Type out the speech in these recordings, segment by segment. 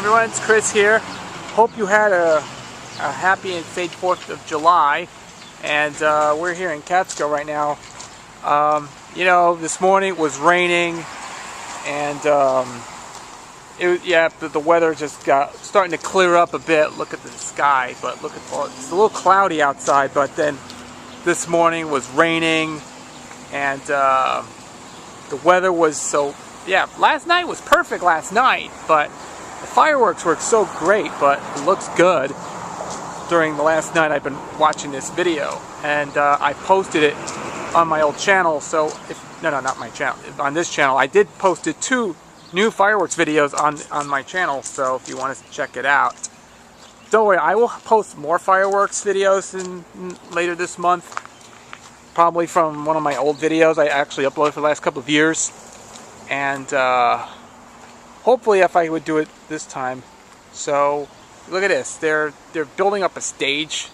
Hey everyone, it's Chris here. Hope you had a happy and safe 4th of July. And we're here in Catskill right now. You know, this morning it was raining, and the weather just got starting to clear up a bit. Look at the sky, but look at it's a little cloudy outside. But then this morning was raining, and the weather was so. Yeah, last night was perfect last night, but the fireworks were so great, but it looks good. During the last night I've been watching this video, and I posted it on my old channel, so not my channel, on this channel. I did posted 2 new fireworks videos on my channel, so if you want to check it out. Don't worry, I will post more fireworks videos later this month, probably from one of my old videos I actually uploaded for the last couple of years. And hopefully if I would do it this time. So look at this, they're building up a stage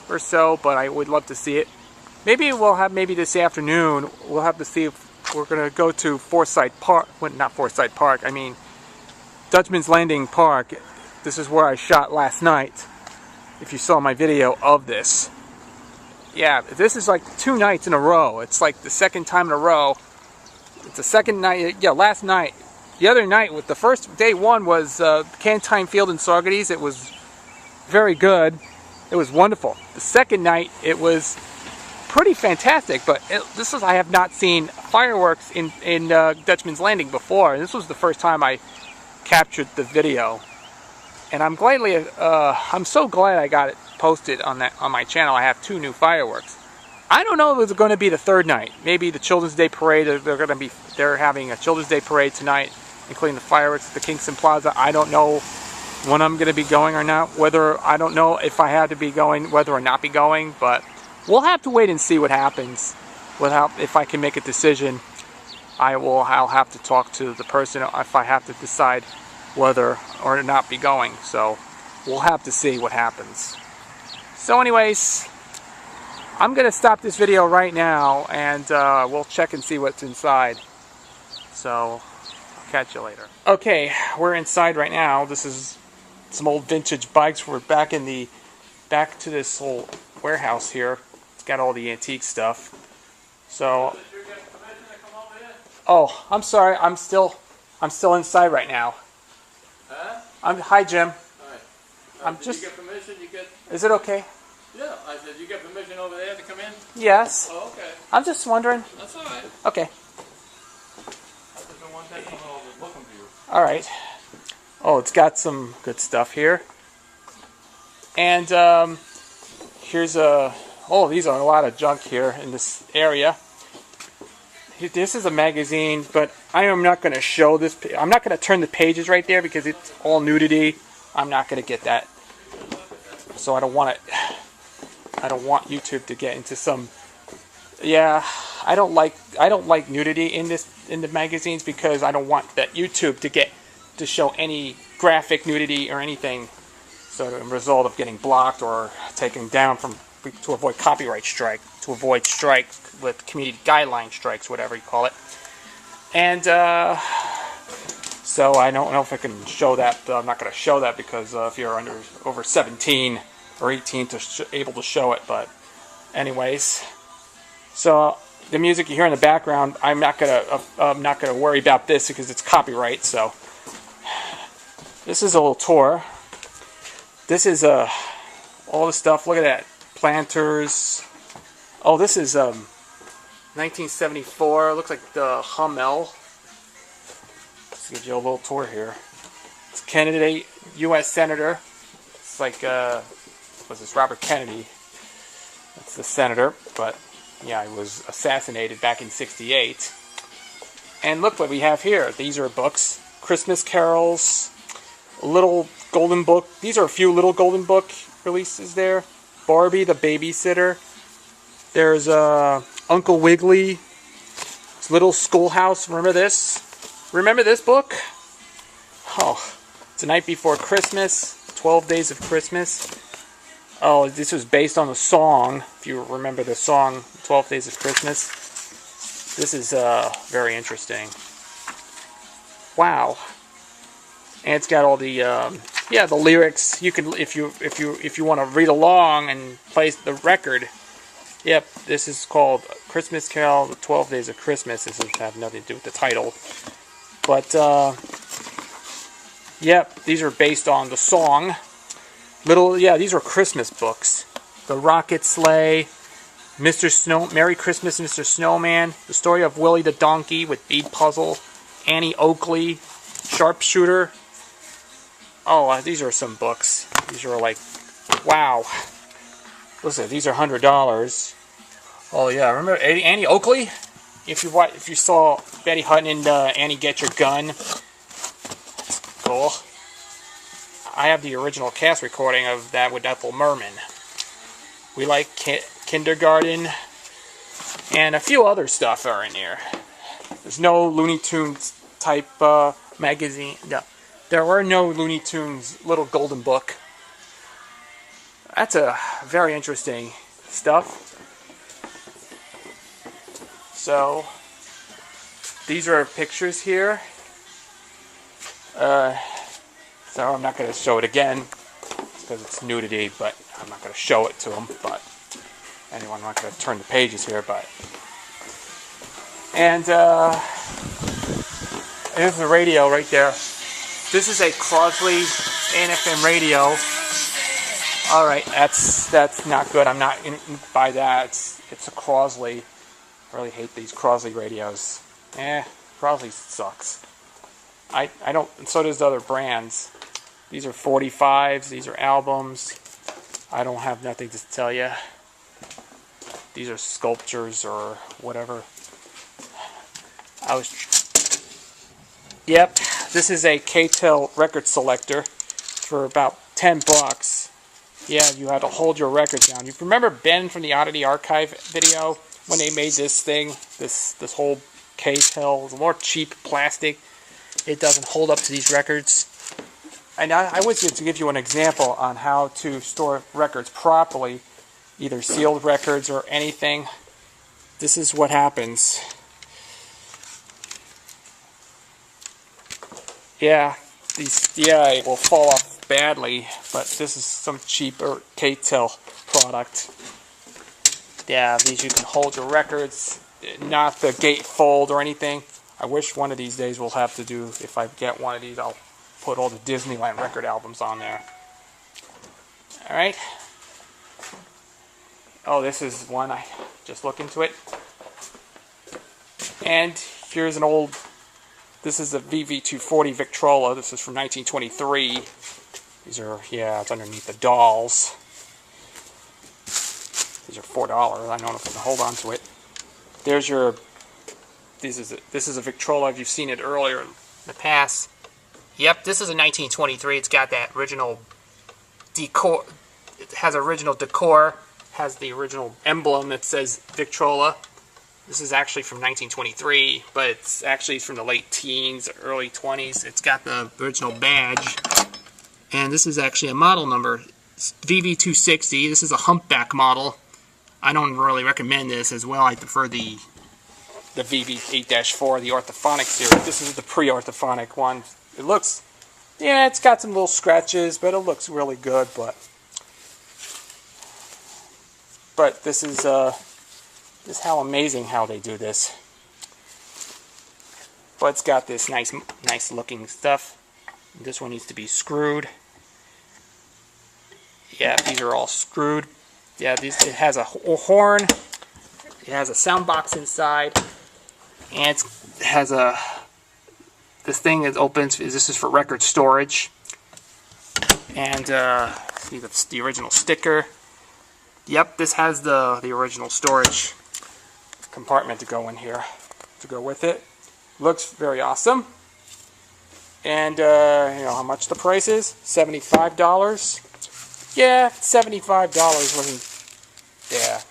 or so, but I would love to see it. Maybe we'll have, maybe this afternoon we'll have to see if we're going to go to Forsyth Park. Well, not Forsyth Park, I mean Dutchman's Landing Park. This is where I shot last night, if you saw my video of this. Yeah, this is like 2 nights in a row. It's like the second time in a row. It's the second night, yeah, last night. The other night, with the first, day 1 was Cantine Field in Saugerties. It was very good. It was wonderful. The second night, it was pretty fantastic, but I have not seen fireworks in Dutchman's Landing before. This was the first time I captured the video. And I'm so glad I got it posted on my channel. I have 2 new fireworks. I don't know if it's going to be the 3rd night. Maybe the Children's Day Parade. They're having a Children's Day Parade tonight, including the fireworks at the Kingston Plaza. I don't know when I'm going to be going or not. I don't know if I have to be going, whether or not be going. But we'll have to wait and see what happens. If I can make a decision, I'll have to talk to the person if I have to decide whether or not be going. So we'll have to see what happens. So anyways, I'm going to stop this video right now, and we'll check and see what's inside. So, I'll catch you later. Okay, we're inside right now. This is some old vintage bikes. We're back to this whole warehouse here. It's got all the antique stuff. So, oh, I'm sorry. I'm still inside right now. Huh? Hi, Jim. Hi. Did you get permission? Is it okay? Yeah, I said, you get permission over there to come in? Yes. Oh, okay. I'm just wondering. That's all right. Okay. I just don't want that coming over looking for you. All right. Oh, it's got some good stuff here. And here's oh, these are a lot of junk here in this area. This is a magazine, but I am not going to show this. I'm not going to turn the pages right there because it's all nudity. I'm not going to get that. So I don't want YouTube to get into some. Yeah, I don't like nudity in the magazines, because I don't want that YouTube to show any graphic nudity or anything. So the result of getting blocked or taken down to avoid copyright strike, to avoid strikes with community guideline strikes, whatever you call it. And so I don't know if I can show that. I'm not going to show that because if you're over 17 or 18 able to show it. But anyways, so the music you hear in the background, I'm not gonna worry about this because it's copyright. So this is a little tour. This is all the stuff. Look at that, planters. Oh, this is 1974. Looks like the Hummel. Let's give you a little tour here. It's candidate U.S. Senator. It's like was this Robert Kennedy? That's the senator, but yeah, he was assassinated back in '68. And look what we have here. These are books, Christmas carols, Little Golden Book. These are a few Little Golden Book releases there. Barbie the Babysitter. There's Uncle Wiggily. It's Little Schoolhouse. Remember this? Remember this book? Oh, it's The Night Before Christmas. 12 Days of Christmas. Oh, this was based on the song, if you remember the song, 12 Days of Christmas. This is very interesting. Wow. And it's got all the yeah, the lyrics. You can, if you want to read along and play the record. Yep, this is called Christmas Carol, the 12 Days of Christmas. This doesn't have nothing to do with the title. But, yep, these are based on the song. These are Christmas books. The Rocket Sleigh, Merry Christmas, Mr. Snowman, The Story of Willie the Donkey with Bead Puzzle, Annie Oakley, Sharpshooter. Oh, these are some books. These are like, wow. Listen, these are $100. Oh yeah, remember Annie Oakley? If you saw Betty Hutton in Annie Get Your Gun, that's cool. I have the original cast recording of that with Ethel Merman. We Like Kindergarten, and a few other stuff are in here. There's no Looney Tunes type magazine. No, there were no Looney Tunes Little Golden Book. That's a very interesting stuff. So, these are pictures here. So I'm not going to show it again because it's nudity, but I'm not going to show it to them. But anyway, I'm not going to turn the pages here. But and there's the radio right there. This is a Crosley AM/FM radio. All right, that's not good. I'm not in by that. It's a Crosley. I really hate these Crosley radios. Crosley sucks. I don't. And so does the other brands. These are 45s. These are albums. I don't have nothing to tell you. These are sculptures or whatever. Yep. This is a K-Tel record selector for about $10. Yeah, you had to hold your records down. You remember Ben from the Oddity Archive video when they made this thing, this whole K-Tel, the more cheap plastic. It doesn't hold up to these records. And I was going to give you an example on how to store records properly, either sealed records or anything. This is what happens. Yeah, it will fall off badly, but this is some cheaper K-Tel product. Yeah, these you can hold your records, not the gatefold or anything. I wish one of these days we'll have to do, if I get one of these, I'll put all the Disneyland record albums on there. Alright. Oh, this is one, I just looked into it. And here's an old, this is a VV240 Victrola. This is from 1923. These are, yeah, it's underneath the dolls. These are $4. I don't know if I can hold on to it. There's your, this is a Victrola. If you've seen it earlier in the past. Yep, this is a 1923. It's got that original decor. It has original decor. Has the original emblem that says Victrola. This is actually from 1923, but it's actually from the late teens, early 20s. It's got the original badge. And this is actually a model number. It's VV260. This is a humpback model. I don't really recommend this as well. I prefer the VV8-4, the orthophonic series. This is the pre-orthophonic one. It looks, yeah, it's got some little scratches, but it looks really good. But this is how amazing how they do this. But it's got this nice looking stuff. This one needs to be screwed. Yeah, these are all screwed. Yeah, it has a horn. It has a sound box inside, and it has this thing that opens. This is for record storage. And see the original sticker. Yep, this has the original storage compartment to go in here to go with it. Looks very awesome. And you know how much the price is? $75. Yeah, $75 wasn't. Yeah.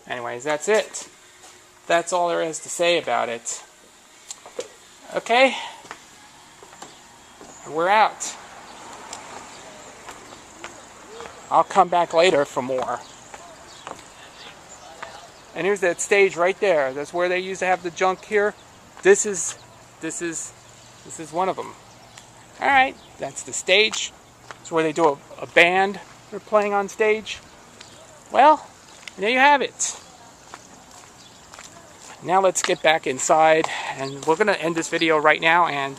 Anyways, that's it. That's all there is to say about it. Okay. We're out. I'll come back later for more. And here's that stage right there. That's where they used to have the junk here. This is This is one of them. All right, that's the stage. It's where they do a band. They're playing on stage. Well, there you have it. Now let's get back inside, and we're gonna end this video right now, and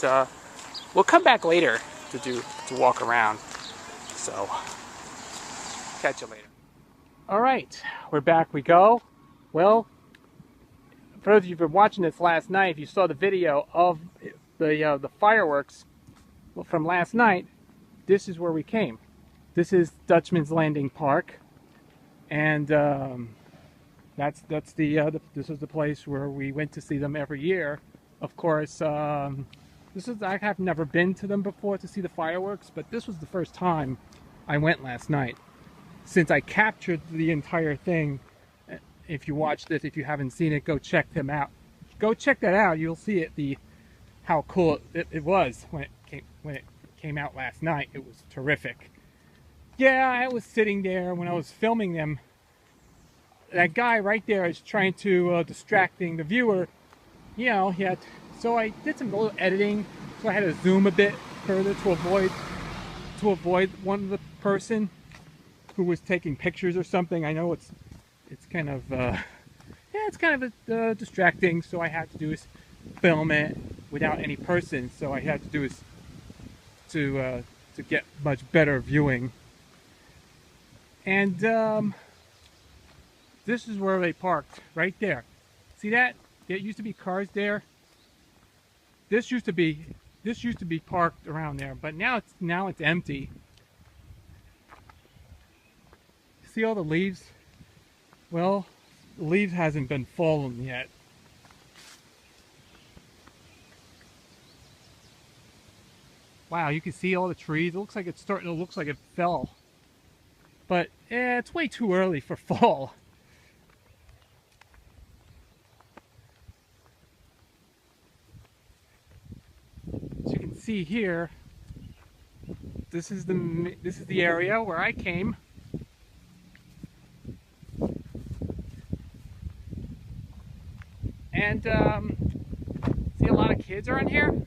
we'll come back later to walk around. So, catch you later. All right, we're back. We go. Well, for those of you who've been watching this last night, if you saw the video of the fireworks from last night, this is where we came. This is Dutchman's Landing Park, and this is the place where we went to see them every year. Of course, I have never been to them before to see the fireworks, but this was the first time I went last night. Since I captured the entire thing, if you watch this, if you haven't seen it, go check them out. Go check that out. You'll see it. How cool it was when it came out last night. It was terrific. Yeah, I was sitting there when I was filming them. That guy right there is trying to distracting the viewer. You know, so I did some little editing. So I had to zoom a bit further to avoid one of the person who was taking pictures or something. I know it's kind of it's kind of distracting. So I had to do is film it without any person. So I had to do is to get much better viewing. And this is where they parked, right there. See that? There used to be cars there. This used to be parked around there, but now it's empty. See all the leaves? Well, the leaves hasn't been fallen yet. Wow, you can see all the trees. It looks like it's starting to look like it fell. But it's way too early for fall. As you can see here, this is the area where I came. And see, a lot of kids are in here.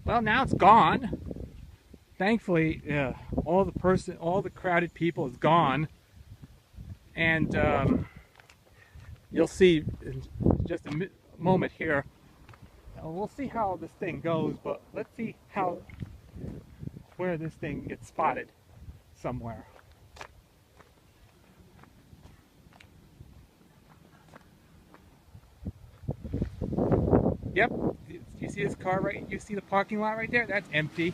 Well, now it's gone. Thankfully, all the crowded people is gone. And you'll see in just a moment here. We'll see how this thing goes, but let's see where this thing gets spotted somewhere. Yep, you see this car right? You see the parking lot right there? That's empty.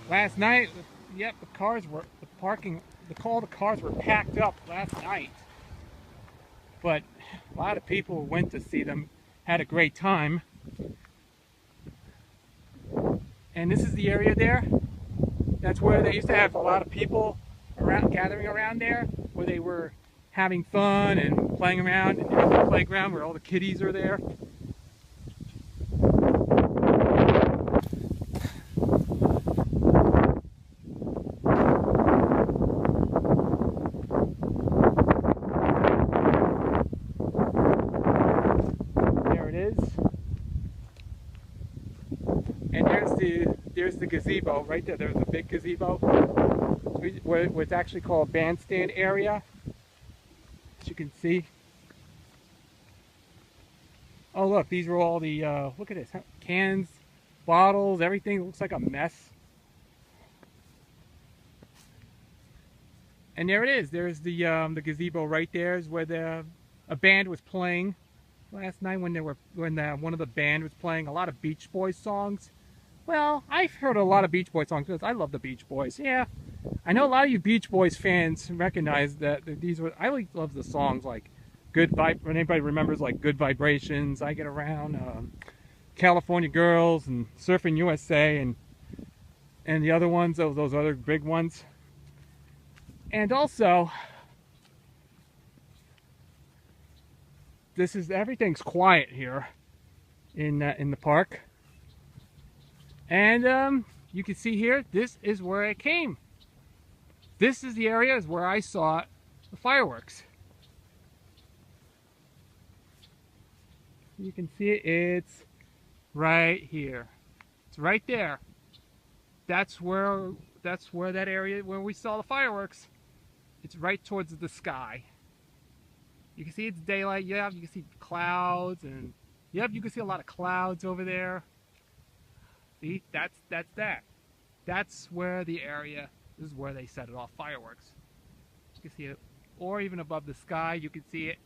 Last night, yep, all the cars were packed up last night. But a lot of people went to see them, had a great time. And this is the area there. That's where they used to have a lot of people gathering around there, where they were having fun and playing around. And there's the playground where all the kiddies are there. There's the gazebo right there. There's a big gazebo where it's actually called bandstand area, as you can see. Oh look, these are all the look at this, cans, bottles, everything. It looks like a mess. And there it is. There's the gazebo right there. Is where a band was playing last night when one of the band was playing a lot of Beach Boys songs. Well, I've heard a lot of Beach Boys songs because I love the Beach Boys. Yeah, I know a lot of you Beach Boys fans recognize that these were. I love the songs like when anybody remembers like Good Vibrations, I Get Around, California Girls, and Surfing USA, and the other ones, those other big ones. And also, everything's quiet here in the park. And you can see here, this is where I came. This is the area where I saw the fireworks. You can see it's right here. It's right there. That's where that area where we saw the fireworks. It's right towards the sky. You can see it's daylight. Yeah, you can see clouds, and yep, you can see a lot of clouds over there. See, that's that. That's where the area. This is where they set it off fireworks. You can see it, or even above the sky, you can see it.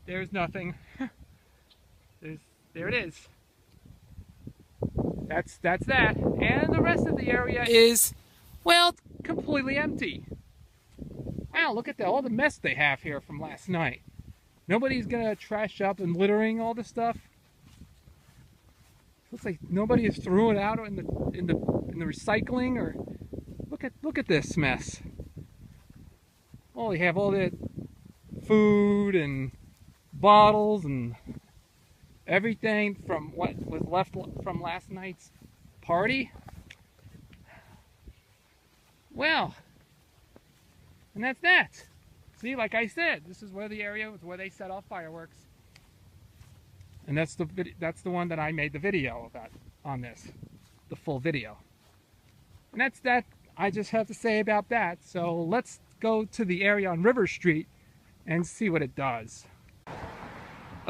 There's nothing. There it is. That's that. And the rest of the area is, well, completely empty. Wow, look at that, all the mess they have here from last night. Nobody's gonna trash up and littering all the stuff. Looks like nobody has threw it out in the recycling, or look at this mess. Oh, they have all that food and bottles and everything from what was left from last night's party. Well, and that's that. See, like I said, this is where the area was where they set off fireworks. And that's the one that I made the video about on this, the full video. And that's that. I just have to say about that. So let's go to the area on River Street and see what it does.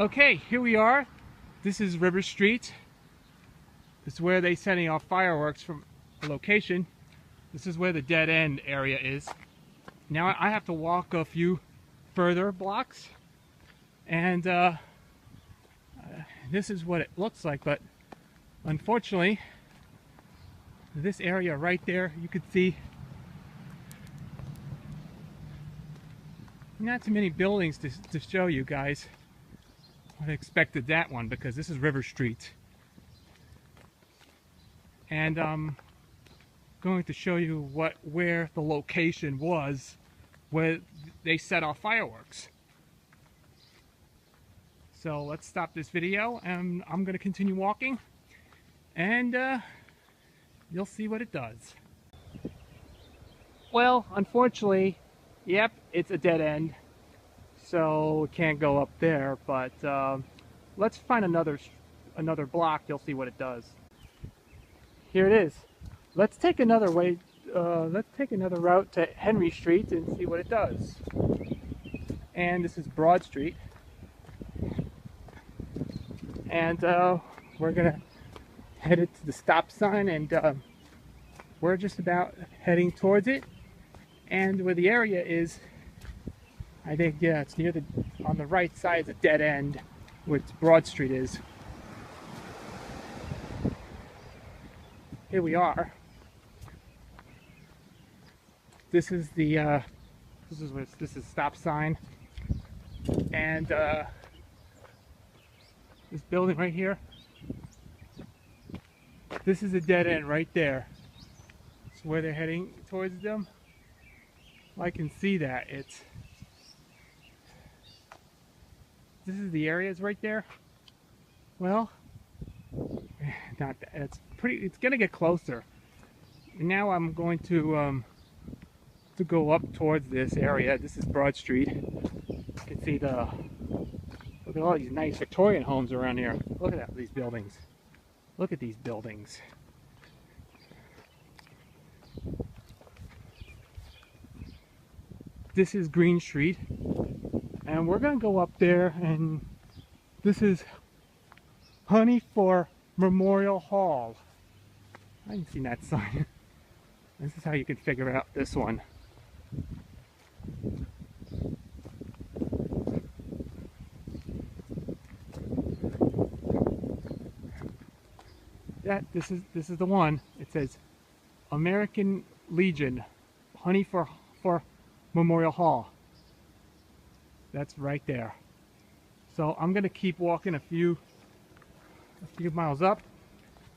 Okay, here we are. This is River Street. This is where they're setting off fireworks from a location. This is where the dead end area is. Now I have to walk a few further blocks, and this is what it looks like, but unfortunately this area right there, you can see not too many buildings to show you guys. I expected that one because this is River Street, and I'm going to show you where the location was where they set off fireworks. So let's stop this video, and I'm going to continue walking, and you'll see what it does. Well, unfortunately, yep, it's a dead end, so we can't go up there, but let's find another block. You'll see what it does. Here it is. Let's take another way. Let's take another route to Henry Street and see what it does. And this is Broad Street, and we're gonna head it to the stop sign, and we're just about heading towards it. And where the area is, I think, yeah, it's near on the right side, the dead end, where Broad Street is. Here we are. This is the this is stop sign, and this building right here. This is a dead end right there. It's where they're heading towards them. I can see that. This is the areas right there. Well, not that. It's pretty. It's gonna get closer. Now I'm going to go up towards this area. This is Broad Street. You can see look at all these nice Victorian homes around here. Look at these buildings. Look at these buildings. This is Green Street, and we're gonna go up there, and this is Honey for Memorial Hall. I haven't seen that sign. This is how you can figure out this one. This is the one. It says American Legion, Honey for Memorial Hall. That's right there. So I'm gonna keep walking a few miles up,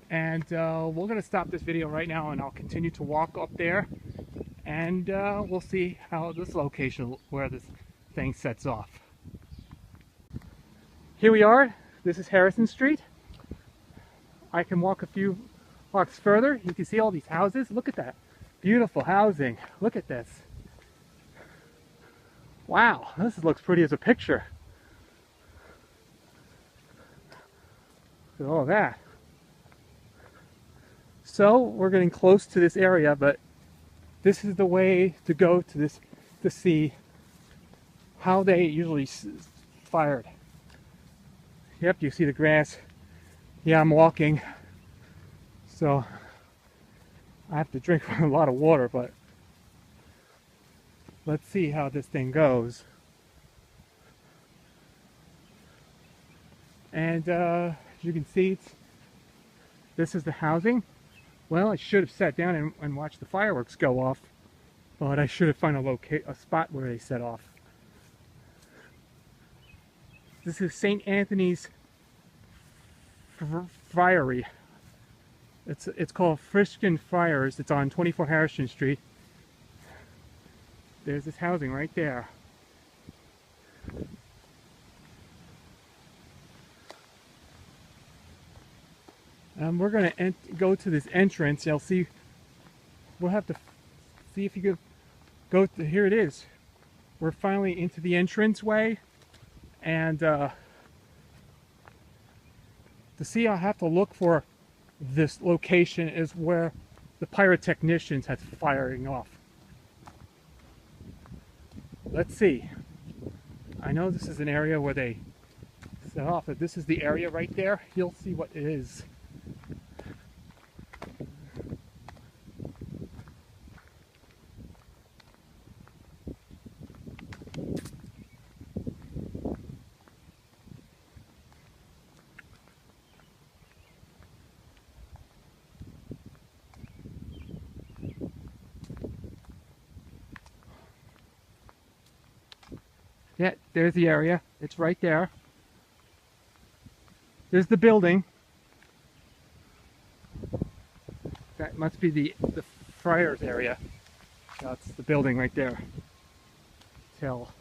and we're gonna stop this video right now, and I'll continue to walk up there, and we'll see how this location, where this thing sets off. Here we are. This is Harrison Street. I can walk a few blocks further. You can see all these houses. Look at that. Beautiful housing. Look at this. Wow, this looks pretty as a picture. Look at all that. So we're getting close to this area, but this is the way to go to this to see how they usually fired. Yep, you see the grass. Yeah, I'm walking, so I have to drink a lot of water, but let's see how this thing goes. And as you can see, this is the housing. Well, I should have sat down and watched the fireworks go off, but I should have found a spot where they set off. This is St. Anthony's Friary. It's called Friskin Friars. It's on 24 Harrison Street. There's this housing right there. We're going to go to this entrance. You'll see. We'll have to see if you can go. Here it is. We're finally into the entranceway, and to see, I'll have to look for this location is where the pyrotechnicians had firing off. Let's see. I know this is an area where they set off. If this is the area right there, you'll see what it is. Yeah, there's the area. It's right there. There's the building. That must be the Friars area. That's the building right there. Tell.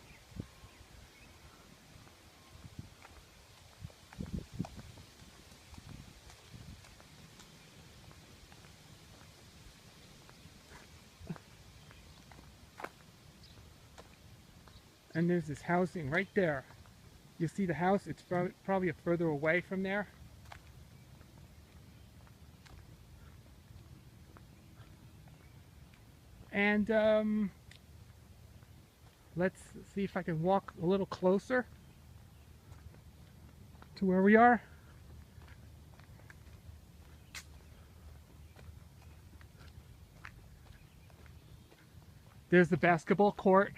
And there's this housing right there. You see the house? It's probably further away from there. And let's see if I can walk a little closer to where we are. There's the basketball court.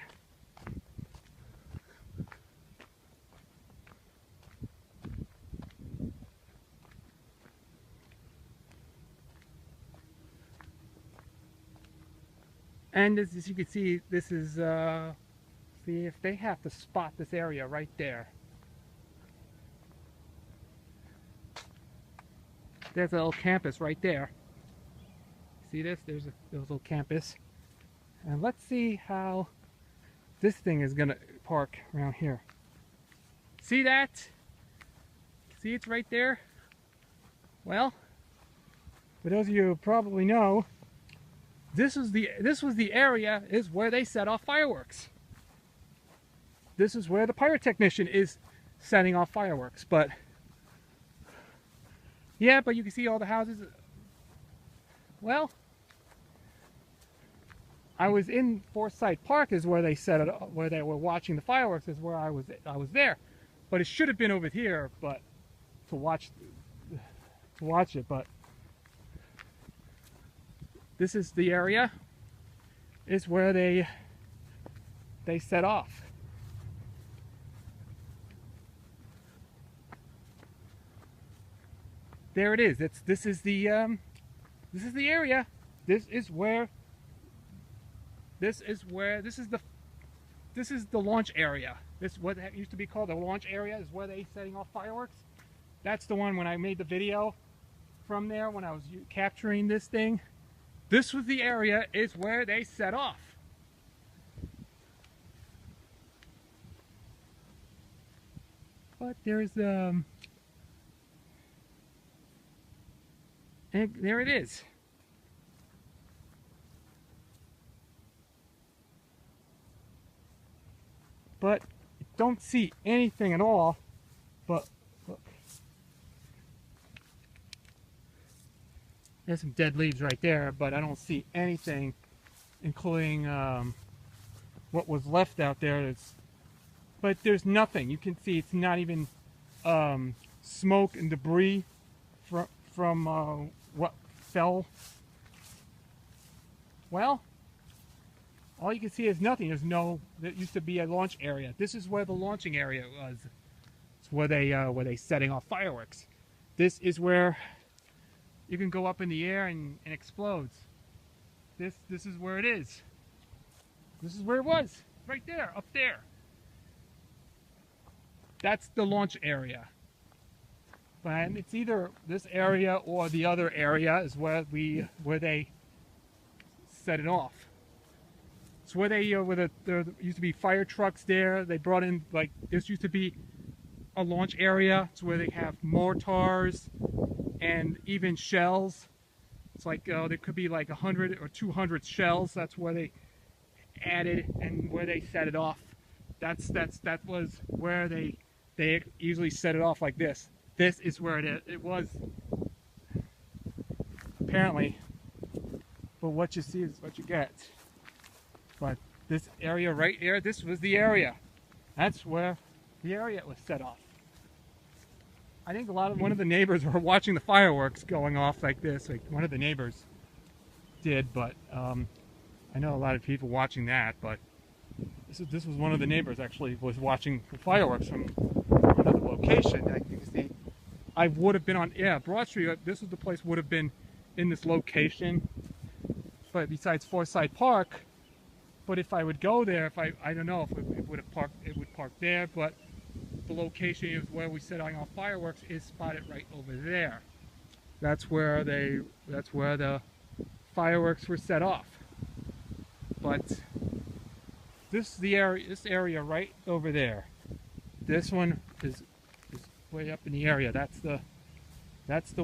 And as you can see, this is, see if they have to spot this area right there. There's a little campus right there. See this? There's a little campus. And let's see how this thing is gonna park around here. See that? See, it's right there? Well, for those of you who probably know, this was the area is where they set off fireworks. This is where the pyrotechnician is setting off fireworks. But yeah, but you can see all the houses. Well, I was in Forsyth Park is where they set it, where they were watching the fireworks is where I was there. But it should have been over here, but to watch it, but this is the area is where they set off. There it is. This is the area. This is the launch area. This what used to be called the launch area is where they setting off fireworks. That's the one when I made the video from there when I was capturing this thing. This was the area is where they set off. But there's and there it is. But don't see anything at all. But look. There's some dead leaves right there, but I don't see anything, including what was left out there. But there's nothing. You can see it's not even smoke and debris from what fell. Well, all you can see is nothing. There used to be a launch area. This is where the launching area was. It's where they setting off fireworks. This is where you can go up in the air and explodes. This is where it is. This is where it was. Right there, up there. That's the launch area. And it's either this area or the other area is where they set it off. It's where there used to be fire trucks there. They brought in, like, this used to be a launch area. It's where they have mortars and even shells. It's like there could be like 100 or 200 shells. That's where they added and where they set it off. That was where they usually set it off like this. This is where it was. Apparently, but what you see is what you get. But this area right here, this was the area. That's where the area was set off. I think one of the neighbors were watching the fireworks going off like this. Like one of the neighbors did, but I know a lot of people watching that. But this was one of the neighbors actually was watching the fireworks from another location. Like you can see, I would have been on Broad Street. This was the place would have been in this location, but besides Forsyth Park. But if I would go there, I don't know if it would have parked. It would park there, but the location is where we set off fireworks is spotted right over there. That's where the fireworks were set off. But this area right over there. This one is way up in the area. That's the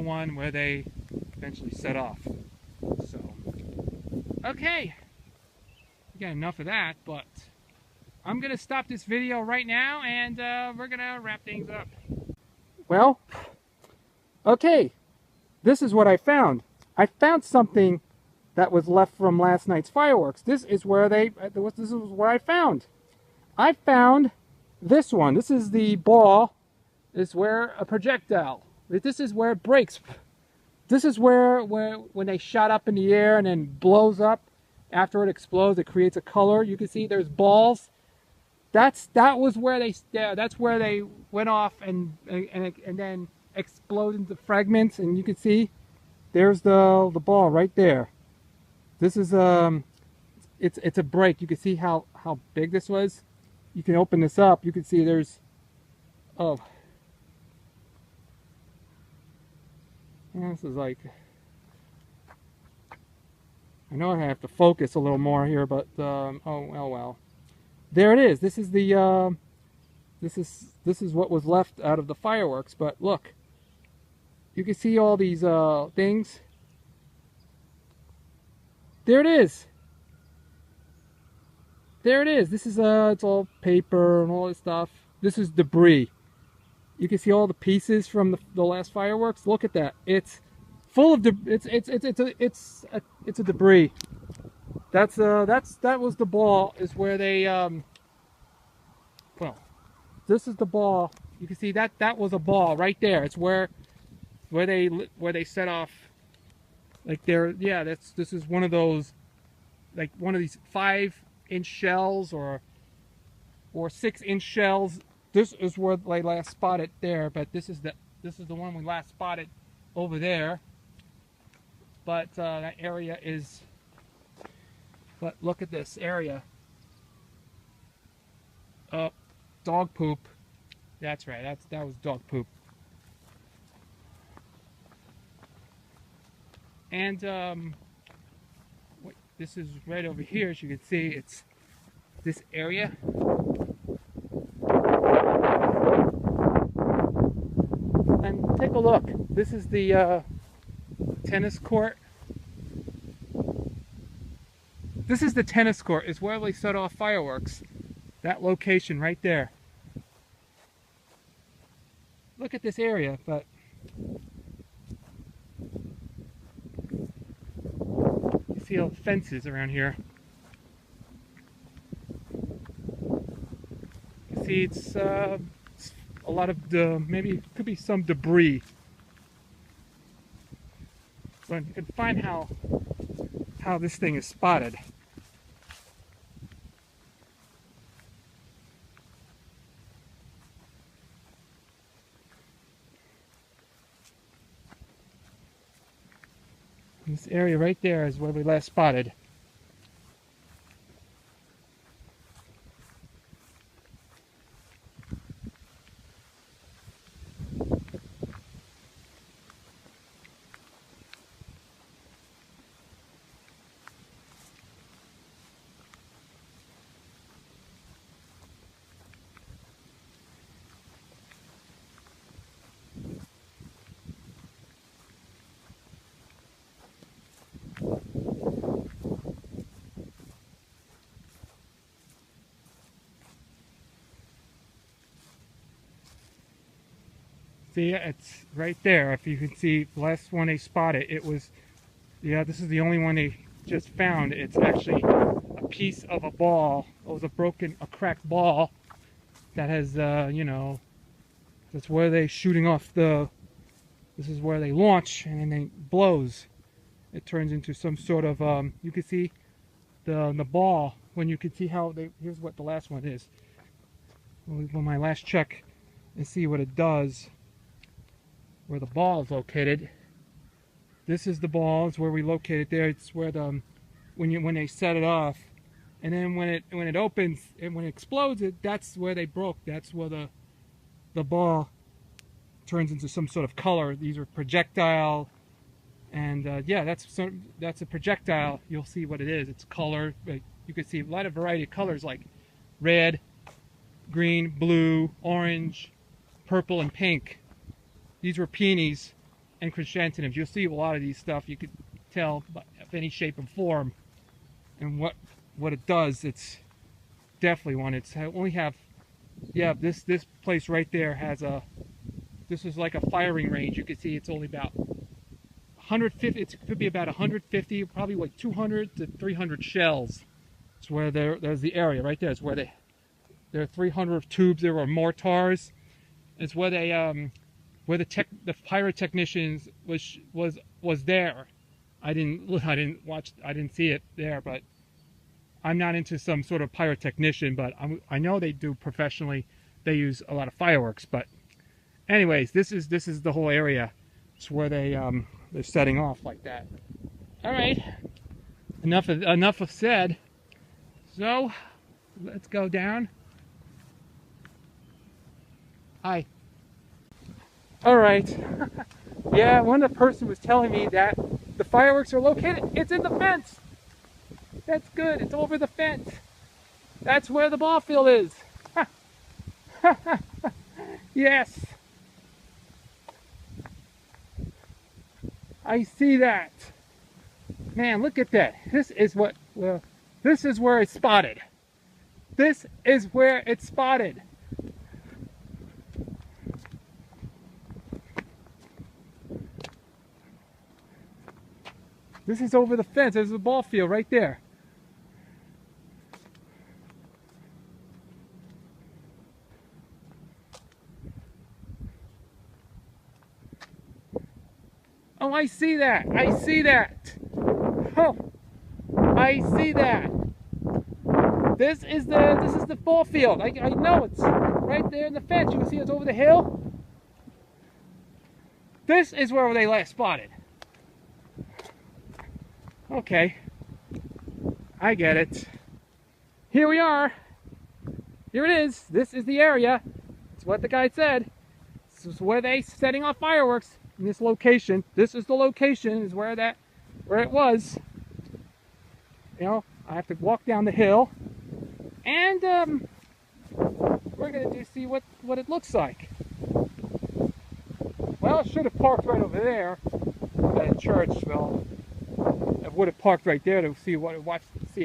one where they eventually set off. So okay. Again, enough of that, but I'm gonna stop this video right now and we're gonna wrap things up. Well, okay, this is what I found. I found something that was left from last night's fireworks. This is where this is where I found. I found this one. This is the ball. This is where a projectile. This is where it breaks. This is where when they shot up in the air and then blows up. After it explodes, it creates a color. You can see there's balls. That's where they went off and then exploded into fragments. And you can see there's the ball right there. This is it's a break. You can see how big this was. You can open this up. You can see there's this is like. I know I have to focus a little more here, but oh well. There it is. This is the this is what was left out of the fireworks. But look, you can see all these things. There it is. There it is. This is it's all paper and all this stuff. This is debris. You can see all the pieces from the last fireworks. Look at that. It's full of it's a debris. That was the ball. Is where they well, this is the ball. You can see that was a ball right there. It's where they set off. Like this is one of those, like one of these 5-inch shells or 6-inch shells. This is where they last spotted there, but this is the one we last spotted over there. But that area is. But look at this area. Oh, dog poop. That's right. That was dog poop. And this is right over here. As you can see, it's this area. And take a look. This is the tennis court. This is the tennis court. It's where they set off fireworks. That location right there. Look at this area, but see all the fences around here. You see, it's a lot of maybe it could be some debris. But you can find how this thing is spotted. This area right there is where we last spotted. See, it's right there. If you can see, the last one they spotted, it was, yeah, this is the only one they just found. It's actually a piece of a ball. It was a cracked ball that has, you know, that's where they're shooting off this is where they launch, and then it blows. It turns into some sort of, you can see the ball, when you can see how here's what the last one is. When my last check and see what it does. Where the ball is located. This is the ball. It's where we locate it there. It's where when they set it off, and then when it opens and when it explodes, that's where they broke. That's where the ball turns into some sort of color. These are projectile, and yeah, that's a projectile. You'll see what it is. It's color. You can see a lot of variety of colors like red, green, blue, orange, purple, and pink. These were peonies and chrysanthemums. You'll see a lot of these stuff. You could tell of any shape and form. And what it does, it's definitely one. It's only have, yeah, this place right there has this is like a firing range. You can see it's only about 150, it could be about 150, probably like 200 to 300 shells. It's where there's the area right there. It's where there are 300 tubes. There were mortars. It's where they where the pyrotechnicians was there. I didn't see it there, but I'm not into some sort of pyrotechnician, but I know they do professionally. They use a lot of fireworks, but anyways, this is the whole area. It's where they're setting off like that. All right, enough of said. So let's go down. Hi. All right. Yeah, one of the person was telling me that the fireworks are located. It's in the fence. That's good. It's over the fence. That's where the ball field is. Yes. I see that. Man, look at that. This is where it's spotted. This is where it's spotted. This is over the fence. There's the ball field right there. Oh, I see that. I see that. Oh, I see that. This is the ball field. I know it's right there in the fence. You can see it's over the hill. This is where they last spotted. Okay, I get it. Here we are. Here it is. This is the area. It's what the guy said. This is where they setting off fireworks in this location. This is the location. Is where it was. You know, I have to walk down the hill, and we're gonna see what it looks like. Well, I should have parked right over there at church. Well, I would have parked right there to see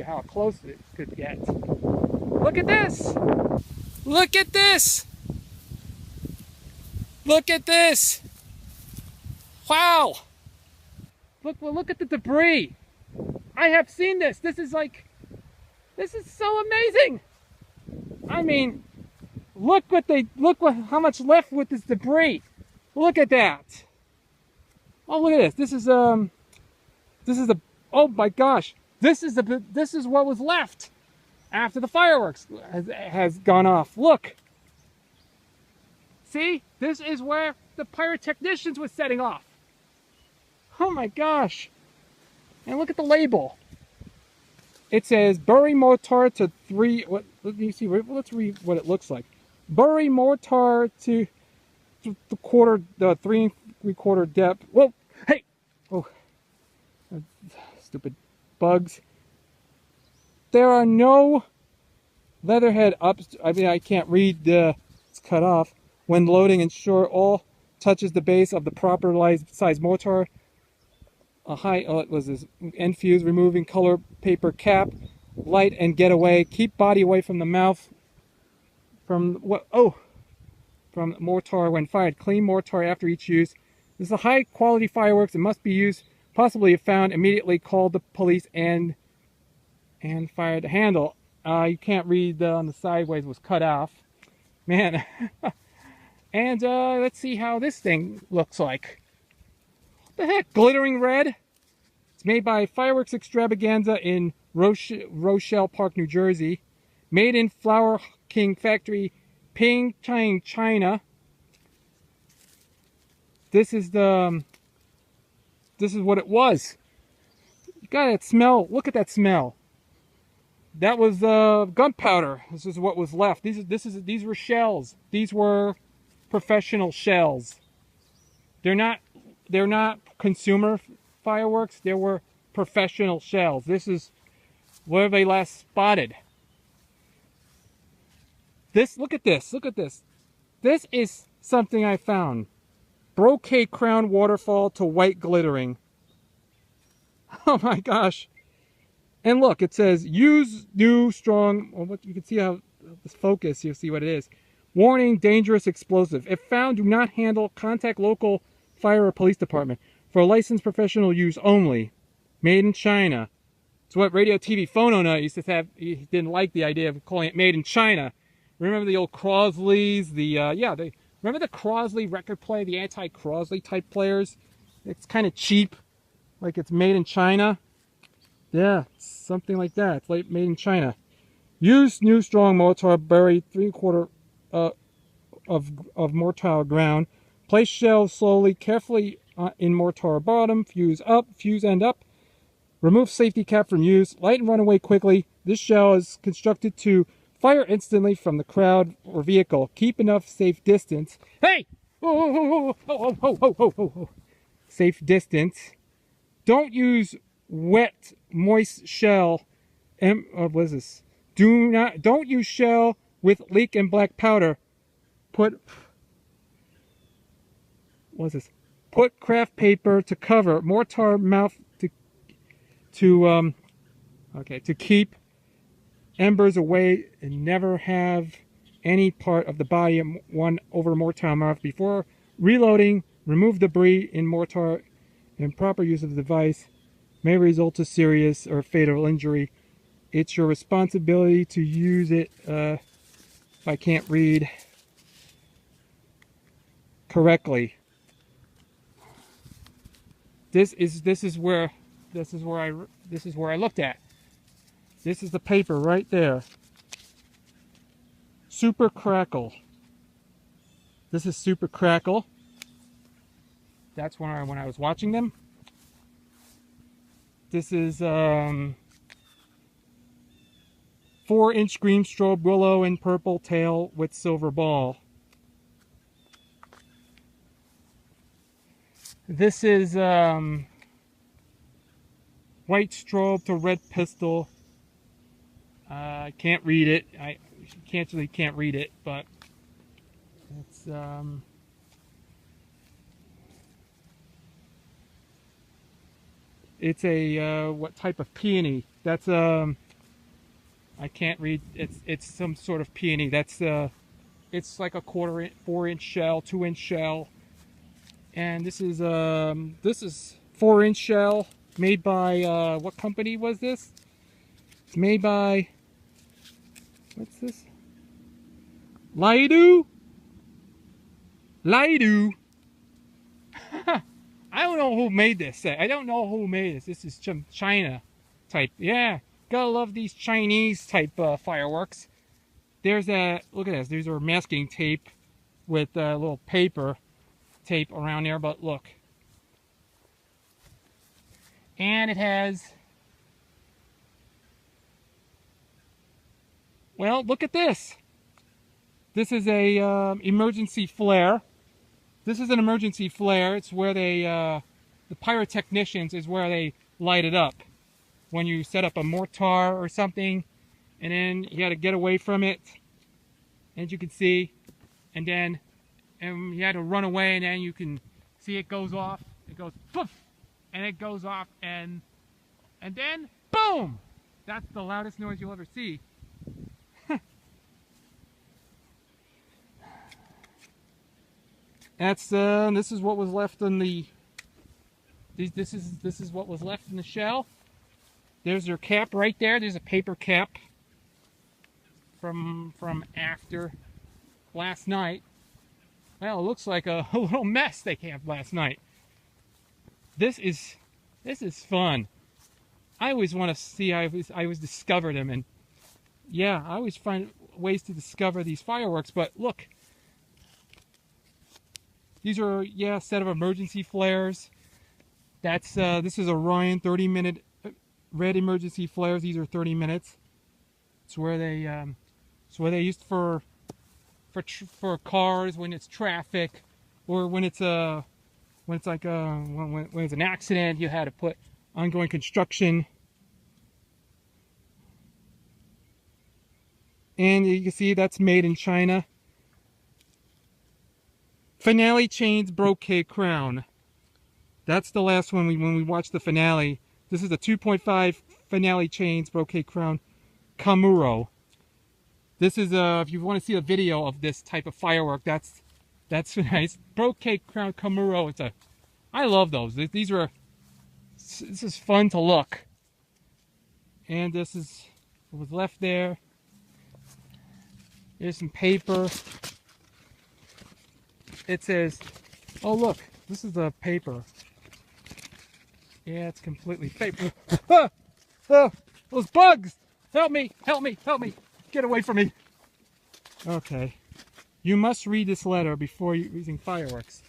how close it could get. Look at this! Look at this! Look at this! Wow! Look at the debris! I have seen this. This is so amazing. I mean, look how much left with this debris. Look at that. Oh, look at this. This is oh my gosh. This is what was left after the fireworks has gone off. Look. See? This is where the pyrotechnicians was setting off. Oh my gosh. And look at the label. It says bury mortar to 3. What? Let me see. Let's read what it looks like. Bury mortar to the 3 3/4 depth. Whoa! Hey! Oh, stupid bugs. There are no leatherhead ups. I mean, I can't read. It's cut off. When loading, ensure all touches the base of the proper size mortar. A high, it was this end fuse, removing color paper cap, light and get away. Keep body away from the mouth. From mortar when fired. Clean mortar after each use. This is a high quality fireworks. It must be used, possibly if found, immediately call the police and fire the handle. You can't read on the sideways, was cut off. Man. And let's see how this thing looks like. What the heck? Glittering red. It's made by Fireworks Extravaganza in Rochelle Park, New Jersey. Made in Flower King Factory, Pingchang, China. This is what it was. You got that smell. Look at that smell. That was gunpowder. This is what was left. These were shells. These were professional shells. They're not consumer fireworks. They were professional shells. This is where they last spotted. Look at this. This is something I found. Brocade crown waterfall to white glittering. Oh my gosh. And look, it says use new strong, well, you can see how this focus, you'll see what it is. Warning, dangerous explosive. If found, do not handle. Contact local fire or police department. For licensed professional use only. Made in China. It's what Radio TV Phono used to have. He didn't like the idea of calling it made in China. Remember the old Crosleys? Remember the Crosley record player, the anti-Crosley type players? It's kind of cheap. Like it's made in China. Yeah, something like that. It's like made in China. Use new strong mortar, bury 3/4 of mortar ground. Place shells slowly, carefully in mortar bottom. Fuse end up. Remove safety cap from use. Light and run away quickly. This shell is constructed to fire instantly from the crowd or vehicle. Keep enough safe distance. Hey! Safe distance. Don't use wet, moist shell. What is this? Don't use shell with leak and black powder. Put craft paper to cover mortar mouth to keep embers away, and never have any part of the body one over mortar mouth. Before reloading, remove debris in mortar. Improper use of the device may result to serious or fatal injury. It's your responsibility to use it. If I can't read correctly, this is where I looked at. This is the paper right there. Super Crackle. This is Super Crackle. That's when I was watching them. This is 4-inch green strobe willow and purple tail with silver ball. This is white strobe to red pistol. I can't read it. I can't read it, but it's a what type of peony? That's I can't read. It's some sort of peony. That's it's like a 4-inch shell, 2-inch shell, and this is 4-inch shell. Made by, what company was this? It's made by, what's this? Laidu? Laidu. I don't know who made this. I don't know who made this. This is China type. Yeah, gotta love these Chinese type fireworks. There's a, look at this. These are masking tape with a little paper tape around there, but look. And it has, well, look at this. This is a emergency flare. This is an emergency flare. It's where they, the pyrotechnicians is where they light it up. When you set up a mortar or something, and then you got to get away from it, as you can see, and then you had to run away, and then you can see it goes off. It goes poof, and it goes off, and then boom! That's the loudest noise you'll ever see. That's this is what was left in the. This is what was left in the shell. There's their cap right there. There's a paper cap from after last night. Well, it looks like a little mess they camped last night. This is fun. I always want to see. I always discover them, and yeah, I always find ways to discover these fireworks. But look, these are, yeah, a set of emergency flares. That's this is Orion 30-minute red emergency flares. These are 30 minutes. It's where they used for cars when it's traffic, or when it's like when it's an accident, you had to put ongoing construction. And you can see that's made in China. Finale chains brocade crown. That's the last one when we watched the finale. This is a 2.5 finale chains brocade crown Kamuro. This is if you want to see a video of this type of firework, that's nice. Brocade crown Kamuro. I love those. This is fun to look. And this is what was left there. Here's some paper. It says, oh look, this is the paper. Yeah, it's completely paper. Those bugs! Help me, help me, help me. Get away from me. Okay. You must read this letter before using fireworks.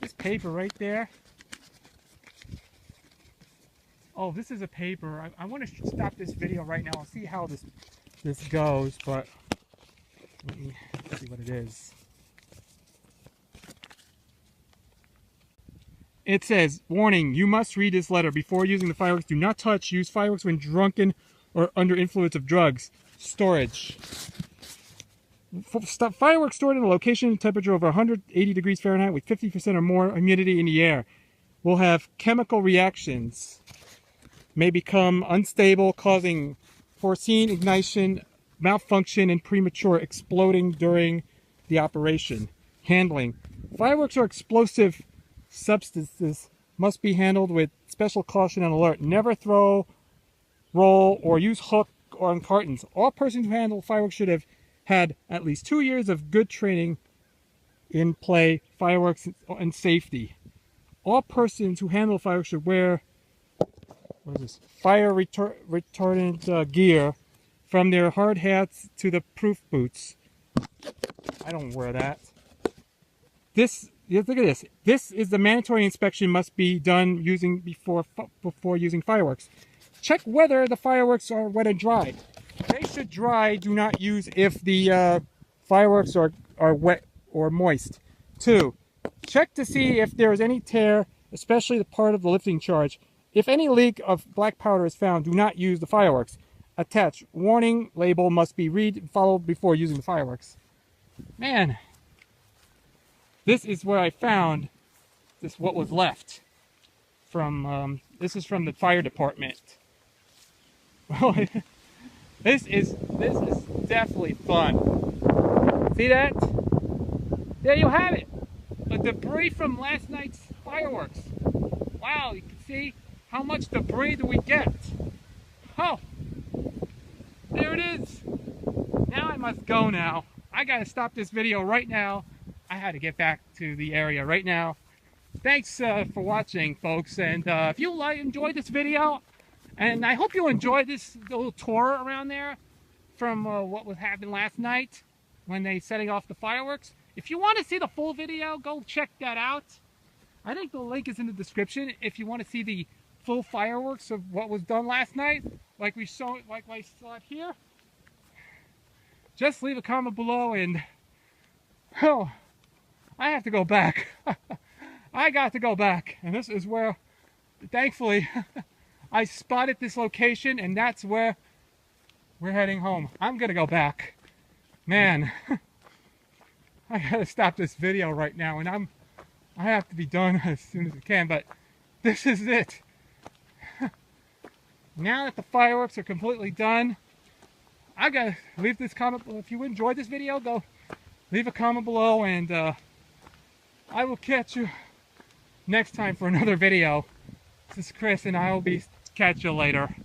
This paper right there. Oh, this is a paper. I want to stop this video right now. I'll see how this goes, but let me see what it is. It says, warning, you must read this letter before using the fireworks. Do not touch, use fireworks when drunken or under influence of drugs. Storage. Fireworks stored in a location and temperature over 180 degrees Fahrenheit with 50% or more humidity in the air will have chemical reactions. May become unstable, causing foreseen ignition, malfunction, and premature exploding during the operation. Handling. Fireworks are explosive substances, must be handled with special caution and alert. Never throw, roll, or use hook on cartons. All persons who handle fireworks should have had at least 2 years of good training in play, fireworks, and safety. All persons who handle fireworks should wear, what is this, fire retardant gear, from their hard hats to the proof boots. I don't wear that. Look at this. This is the mandatory inspection must be done before using fireworks. Check whether the fireworks are wet and dry. They should dry. Do not use if the fireworks are wet or moist. 2. Check to see if there is any tear, especially the part of the lifting charge. If any leak of black powder is found, do not use the fireworks. Attached warning label must be read and followed before using the fireworks. Man, this is where I found what was left from. This is from the fire department. Well, this is definitely fun. See that? There you have it. The debris from last night's fireworks. Wow, you can see how much debris do we get. Oh, there it is. Now I must go now. I gotta stop this video right now. I had to get back to the area right now. Thanks for watching, folks. And if you enjoyed this video, and I hope you enjoyed this little tour around there from what was happening last night when they setting off the fireworks. If you want to see the full video, go check that out. I think the link is in the description if you want to see the full fireworks of what was done last night, like I saw it here. Just leave a comment below, and oh, I have to go back. I got to go back, and this is where, thankfully, I spotted this location, and that's where we're heading home. I'm gonna go back. Man, I gotta stop this video right now, and I have to be done as soon as I can, but this is it. Now that the fireworks are completely done, I gotta leave this comment below. If you enjoyed this video, go leave a comment below, and I will catch you next time for another video. This is Chris, and I will catch you later.